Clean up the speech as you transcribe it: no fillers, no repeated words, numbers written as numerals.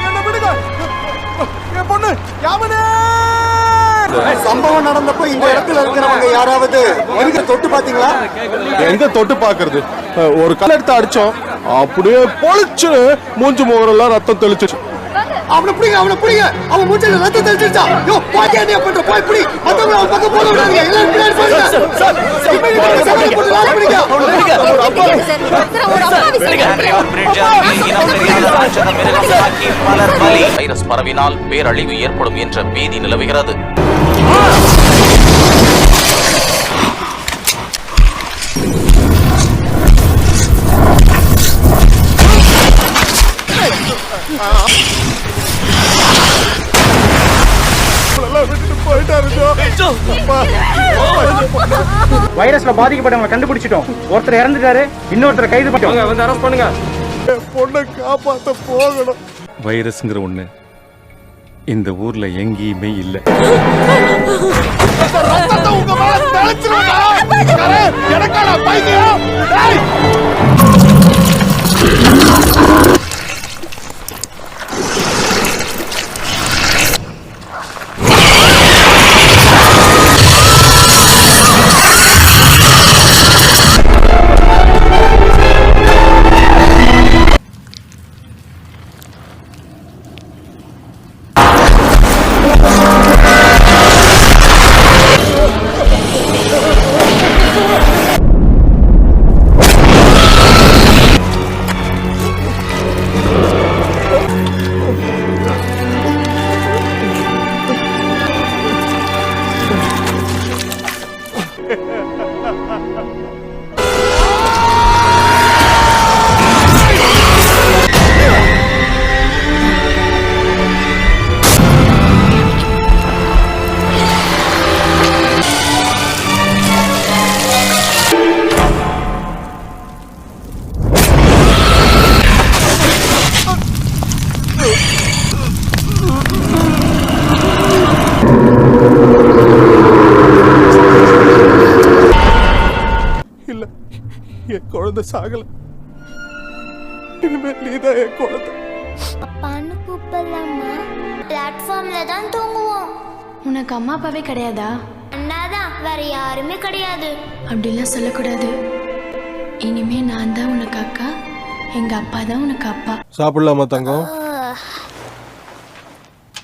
என்ன விடுங்க, என் பொண்ணு யாவனே. சம்பவம் நடந்தப்ப இந்த இடத்துல இருக்கிறவங்க யாராவது தொட்டு பாத்தீங்களா? எங்க தொட்டு பாக்குறது? ஒரு கல் எடுத்து அடிச்சோம், அப்படியே பொழிச்சு மூஞ்சி முகரெல்லாம் ரத்தம் தெளிச்சிச்சு. அவனை புடிங்க, அவன் மூஞ்சில ரத்தம் தெளிச்சிருச்சா? யோ பாக்கியா நீ பண்ற, போய் புடி. மத்தவங்க அவன் பக்கம் போக விடாதீங்க. எல்லாரும் பின்னாடி போங்க. சார் வைரஸ் பரவினால் பேரழிவு ஏற்படும் என்ற பீதி நிலவுகிறது. வைரஸ்ல பாதிக்கப்பட்டவங்களை கண்டுபிடிச்சிட்டோம். ஒருத்தர் இறந்துட்டாரு, இன்னொருத்தர் கைது பண்ணிட்டோம். வந்து அரெஸ்ட் பண்ணுங்க. பொண்ணை காப்பாத்த போகணும். வைரஸ்ங்கிற ஒண்ணு இந்த ஊர்ல எங்கேயுமே இல்ல. இல்ல, என் குழந்தை சாகல. இனிமேல் நீதான் என் குழந்தை. அப்பான்னு கூப்பிடலாமா? பிளாட்ஃபார்ம்ல தான் தூங்குவோம். உனக்கு அம்மா அப்பாவே கிடையாதா? அண்ணாதான், வேற யாருமே கிடையாது. அப்படிலாம் சொல்லக்கூடாது. இனிமே நான் தான் உனக்கு அக்கா, எங்க அப்பா தான் உனக்கு அப்பா. சாப்பிடலாமா தங்கம்?